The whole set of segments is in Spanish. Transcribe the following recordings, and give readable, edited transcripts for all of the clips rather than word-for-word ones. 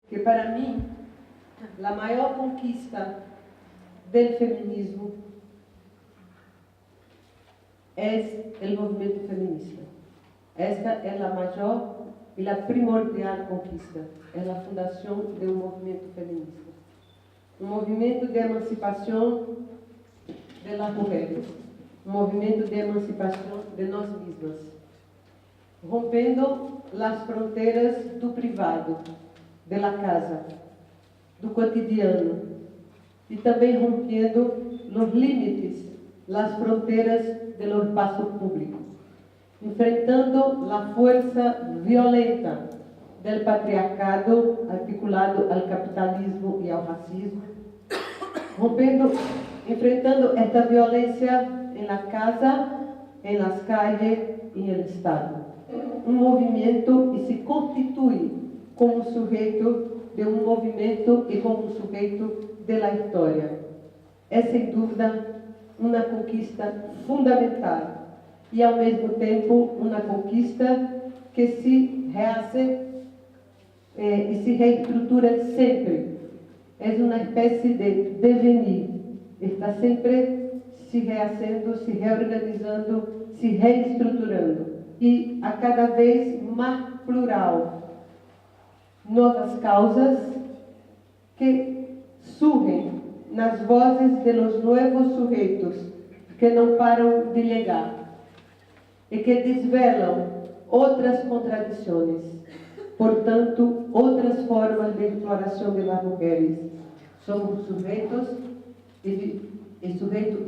que para mí la mayor conquista del feminismo es el movimiento feminista. Esta es la mayor y la primordial conquista, es la fundación de un movimiento feminista. Un movimiento de emancipación de las mujeres, un movimiento de emancipación de nós mismas, rompendo las fronteras do privado, de la casa, do cotidiano, e também rompendo os limites, as fronteiras do espaço público, enfrentando a força violenta do patriarcado articulado ao capitalismo e ao racismo, enfrentando esta violência em la casa, em las calles e no Estado. Um movimento e se constitui como sujeito de um movimento e como sujeito da história. É, sem dúvida, uma conquista fundamental e, ao mesmo tempo, uma conquista que se rehace e se reestrutura sempre. É uma espécie de devenir. Está sempre se rehacendo, se reorganizando, se reestruturando. E a cada vez mais plural. Novas causas que surgem nas vozes de los novos sujeitos que não param de llegar e que desvelam outras contradições, portanto, outras formas de exploração de las mulheres. Somos sujeitos e sujeito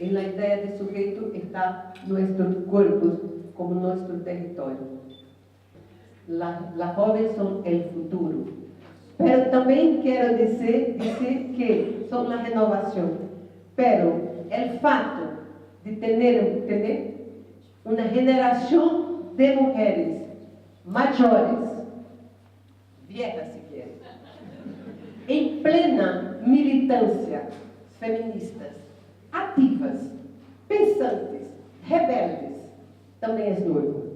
en la ideia de sujeito está nuestros cuerpos como nuestro territorio. Las jóvenes son el futuro. Pero también quiero decir que son la renovación. Pero el fato de tener una generación de mujeres mayores, viejas si quieren, en plena militancia feministas, ativas, pensantes, rebeldes, também é nuevo.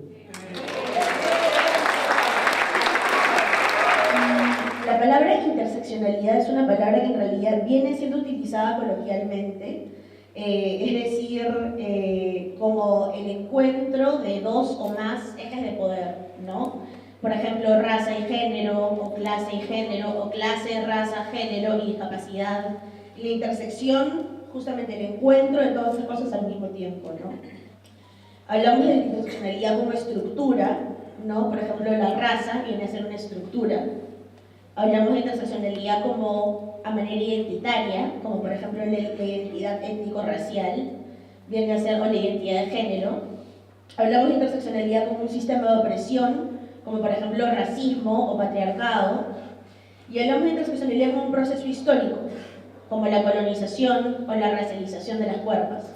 La palabra interseccionalidad es una palabra que en realidad viene siendo utilizada coloquialmente, es decir, como el encuentro de dos o más ejes de poder, ¿no? Por ejemplo, raza y género, o clase y género, o clase, raza, género y discapacidad. La intersección, justamente el encuentro de todas esas cosas al mismo tiempo, ¿no? Hablamos de la interseccionalidad como estructura, ¿no? Por ejemplo, la raza viene a ser una estructura. Hablamos de interseccionalidad como a manera identitaria, como por ejemplo la identidad étnico-racial, viene a ser o la identidad de género. Hablamos de interseccionalidad como un sistema de opresión, como por ejemplo racismo o patriarcado. Y hablamos de interseccionalidad como un proceso histórico, como la colonización o la racialización de las cuerpas.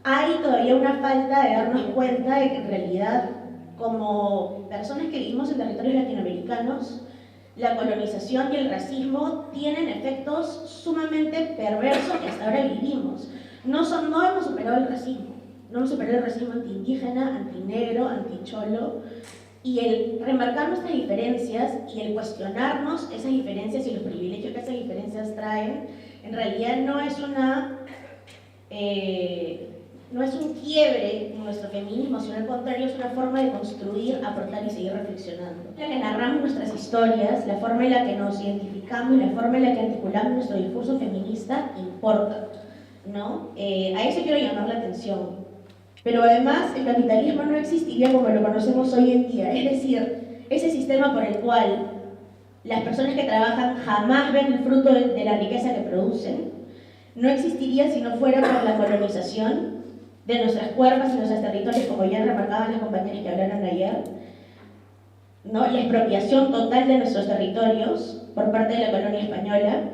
Hay todavía una falta de darnos cuenta de que en realidad, como personas que vivimos en territorios latinoamericanos, la colonización y el racismo tienen efectos sumamente perversos que hasta ahora vivimos. No hemos superado el racismo, no hemos superado el racismo antiindígena, antinegro, anticholo, y el remarcar nuestras diferencias y el cuestionarnos esas diferencias y los privilegios que esas diferencias traen, en realidad no es un quiebre en nuestro feminismo, sino al contrario, es una forma de construir, aportar y seguir reflexionando. La que narramos nuestras historias, la forma en la que nos identificamos, la forma en la que articulamos nuestro discurso feminista importa, ¿no? A eso quiero llamar la atención. Pero además, el capitalismo no existiría como lo conocemos hoy en día, es decir, ese sistema por el cual las personas que trabajan jamás ven el fruto de la riqueza que producen, no existiría si no fuera por la colonización de nuestras cuerpos y nuestros territorios, como ya remarcaban las compañeras que hablaron ayer, ¿no? La expropiación total de nuestros territorios por parte de la colonia española,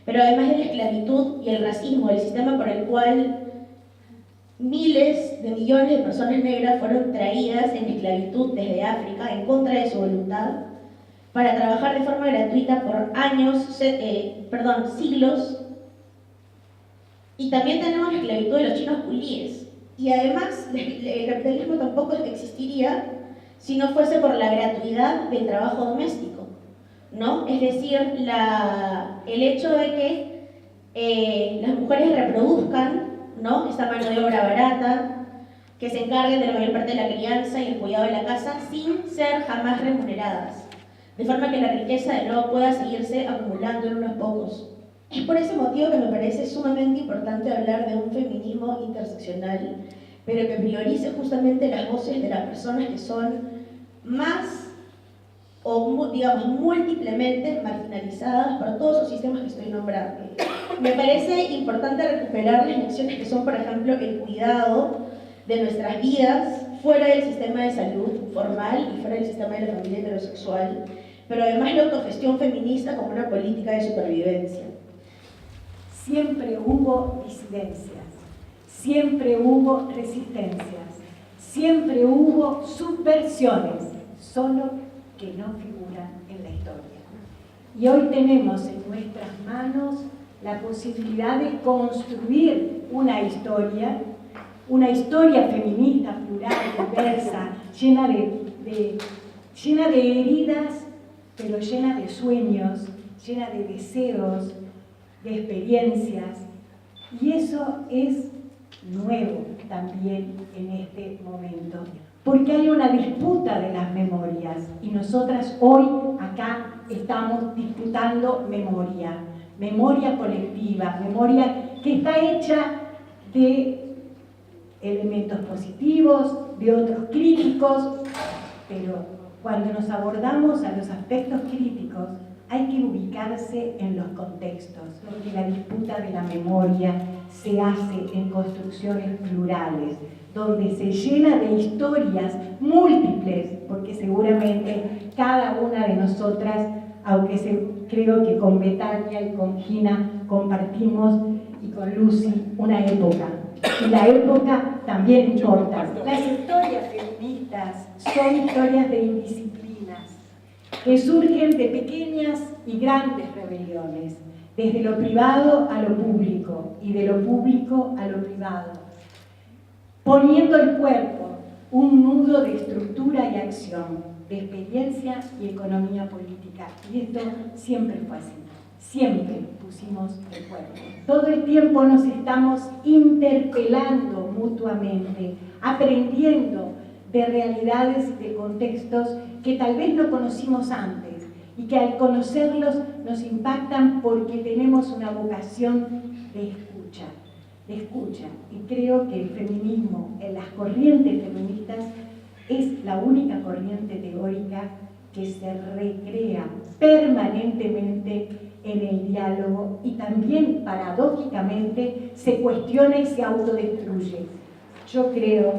pero además de la esclavitud y el racismo, el sistema por el cual miles de millones de personas negras fueron traídas en esclavitud desde África en contra de su voluntad para trabajar de forma gratuita por siglos. Y también tenemos la esclavitud de los chinos culíes. Y además, el capitalismo tampoco existiría si no fuese por la gratuidad del trabajo doméstico, ¿no? Es decir, el hecho de que las mujeres reproduzcan, ¿no?, esta mano de obra barata, que se encarguen de la mayor parte de la crianza y el cuidado de la casa sin ser jamás remuneradas, de forma que la riqueza de nuevo pueda seguirse acumulando en unos pocos. Es por ese motivo que me parece sumamente importante hablar de un feminismo interseccional, pero que priorice justamente las voces de las personas que son más, o digamos, múltiplemente marginalizadas por todos esos sistemas que estoy nombrando. Me parece importante recuperar las lecciones que son, por ejemplo, el cuidado de nuestras vidas fuera del sistema de salud formal y fuera del sistema de la familia heterosexual, pero además la autogestión feminista como una política de supervivencia. Siempre hubo disidencias, siempre hubo resistencias, siempre hubo subversiones, solo que no figuran en la historia. Y hoy tenemos en nuestras manos la posibilidad de construir una historia feminista, plural, diversa, llena de heridas, pero llena de sueños, llena de deseos, de experiencias. Y eso es nuevo también en este momento, porque hay una disputa de las memorias y nosotras hoy acá estamos disputando memoria colectiva, memoria que está hecha de elementos positivos, de otros críticos, pero cuando nos abordamos a los aspectos críticos hay que ubicarse en los contextos, porque la disputa de la memoria se hace en construcciones plurales, donde se llena de historias múltiples, porque seguramente cada una de nosotras, aunque creo que con Betania y con Gina compartimos, y con Lucy, una época. Y la época también importa. Las historias feministas son historias de indisciplinas que surgen de pequeñas y grandes rebeliones, desde lo privado a lo público y de lo público a lo privado, poniendo el cuerpo un nudo de estructura y acción, de experiencia y economía política. Y esto siempre fue así. Siempre pusimos el cuerpo. Todo el tiempo nos estamos interpelando mutuamente, aprendiendo de realidades y de contextos que tal vez no conocimos antes y que al conocerlos nos impactan porque tenemos una vocación de escucha. Y creo que el feminismo, en las corrientes feministas, es la única corriente teórica que se recrea permanentemente en el diálogo y también, paradójicamente, se cuestiona y se autodestruye. Yo creo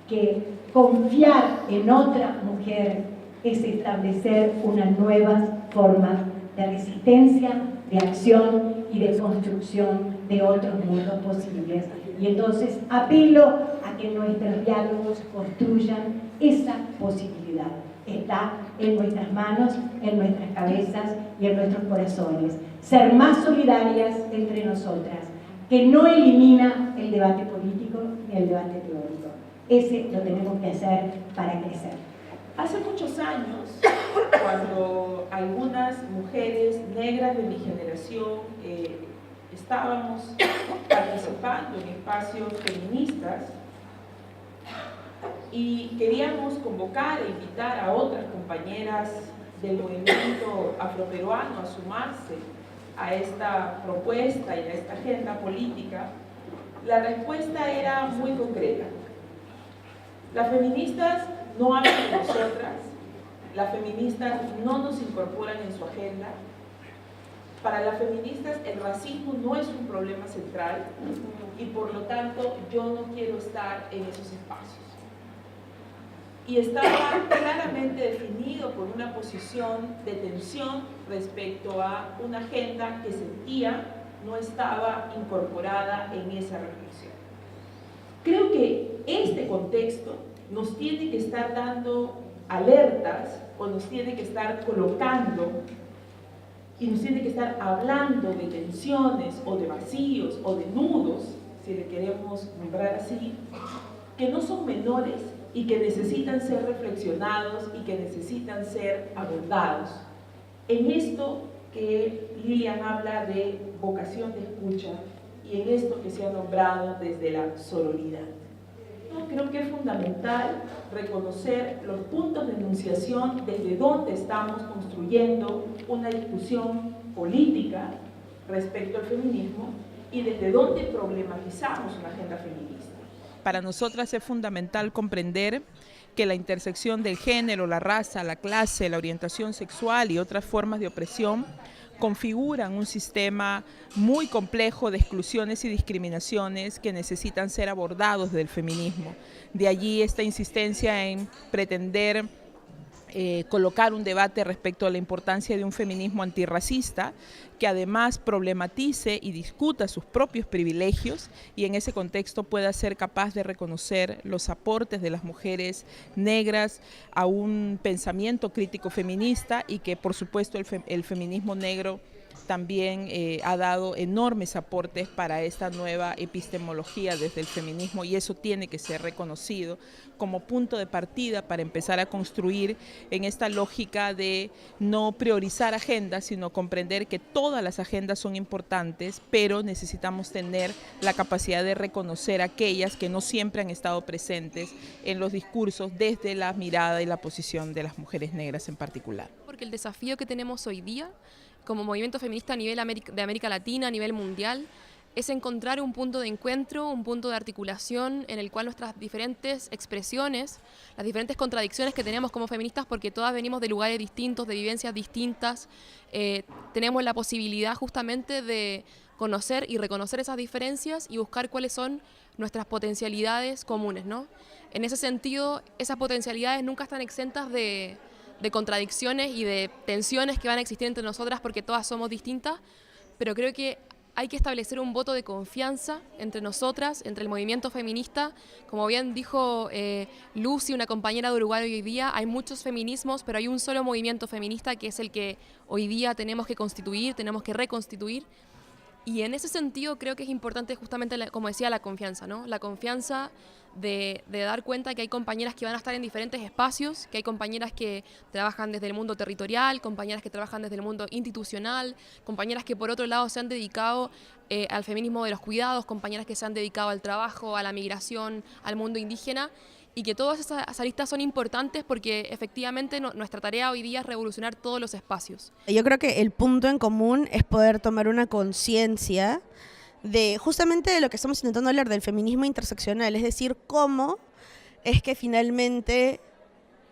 que confiar en otra mujer es establecer unas nuevas formas de resistencia, de acción y de construcción de otros mundos posibles. Y entonces apelo a que nuestros diálogos construyan esa posibilidad. Está en nuestras manos, en nuestras cabezas y en nuestros corazones. Ser más solidarias entre nosotras, que no elimina el debate político ni el debate teórico. Ese lo tenemos que hacer para crecer. Hace muchos años, cuando algunas mujeres negras de mi generación estábamos participando en espacios feministas y queríamos convocar e invitar a otras compañeras del movimiento afroperuano a sumarse a esta propuesta y a esta agenda política, la respuesta era muy concreta. Las feministas no hablan de nosotras, las feministas no nos incorporan en su agenda. Para las feministas el racismo no es un problema central y por lo tanto yo no quiero estar en esos espacios. Y estaba claramente definido por una posición de tensión respecto a una agenda que sentía no estaba incorporada en esa reflexión. Creo que este contexto nos tiene que estar dando alertas o nos tiene que estar colocando y nos tiene que estar hablando de tensiones o de vacíos o de nudos, si le queremos nombrar así, que no son menores y que necesitan ser reflexionados y que necesitan ser abordados. En esto que Lilian habla de vocación de escucha y en esto que se ha nombrado desde la sororidad. Creo que es fundamental reconocer los puntos de enunciación desde donde estamos construyendo una discusión política respecto al feminismo y desde donde problematizamos una agenda feminista. Para nosotras es fundamental comprender que la intersección del género, la raza, la clase, la orientación sexual y otras formas de opresión configuran un sistema muy complejo de exclusiones y discriminaciones que necesitan ser abordados del feminismo. De allí esta insistencia en pretender colocar un debate respecto a la importancia de un feminismo antirracista que además problematice y discuta sus propios privilegios y en ese contexto pueda ser capaz de reconocer los aportes de las mujeres negras a un pensamiento crítico feminista y que por supuesto el feminismo negro también ha dado enormes aportes para esta nueva epistemología desde el feminismo y eso tiene que ser reconocido como punto de partida para empezar a construir en esta lógica de no priorizar agendas, sino comprender que todas las agendas son importantes, pero necesitamos tener la capacidad de reconocer aquellas que no siempre han estado presentes en los discursos desde la mirada y la posición de las mujeres negras en particular. Porque el desafío que tenemos hoy día como movimiento feminista a nivel de América Latina, a nivel mundial, es encontrar un punto de encuentro, un punto de articulación en el cual nuestras diferentes expresiones, las diferentes contradicciones que tenemos como feministas, porque todas venimos de lugares distintos, de vivencias distintas, tenemos la posibilidad justamente de conocer y reconocer esas diferencias y buscar cuáles son nuestras potencialidades comunes, ¿no? En ese sentido, esas potencialidades nunca están exentas de contradicciones y de tensiones que van a existir entre nosotras porque todas somos distintas, pero creo que hay que establecer un voto de confianza entre nosotras, entre el movimiento feminista. Como bien dijo Lucy, una compañera de Uruguay hoy día, hay muchos feminismos, pero hay un solo movimiento feminista que es el que hoy día tenemos que constituir, tenemos que reconstituir. Y en ese sentido creo que es importante justamente, como decía, la confianza, ¿no? La confianza de dar cuenta que hay compañeras que van a estar en diferentes espacios, que hay compañeras que trabajan desde el mundo territorial, compañeras que trabajan desde el mundo institucional, compañeras que por otro lado se han dedicado al feminismo de los cuidados, compañeras que se han dedicado al trabajo, a la migración, al mundo indígena, y que todas esas aristas son importantes porque efectivamente nuestra tarea hoy día es revolucionar todos los espacios. Yo creo que el punto en común es poder tomar una conciencia de justamente de lo que estamos intentando hablar, del feminismo interseccional, es decir, cómo es que finalmente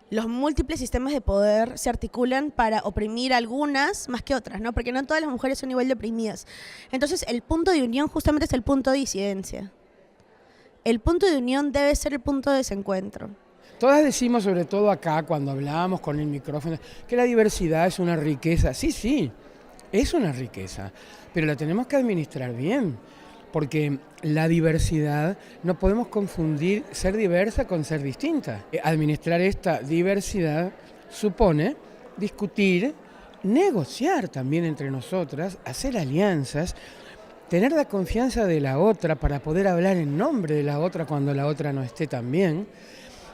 los múltiples sistemas de poder se articulan para oprimir algunas más que otras, ¿no? Porque no todas las mujeres son igual de oprimidas. Entonces el punto de unión justamente es el punto de disidencia. El punto de unión debe ser el punto de desencuentro. Todas decimos, sobre todo acá, cuando hablábamos con el micrófono, que la diversidad es una riqueza. Sí, es una riqueza, pero la tenemos que administrar bien, porque la diversidad, no podemos confundir ser diversa con ser distinta. Administrar esta diversidad supone discutir, negociar también entre nosotras, hacer alianzas, tener la confianza de la otra para poder hablar en nombre de la otra cuando la otra no esté tan bien.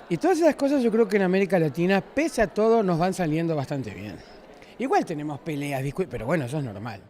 Y todas esas cosas yo creo que en América Latina, pese a todo, nos van saliendo bastante bien. Igual tenemos peleas, pero bueno, eso es normal.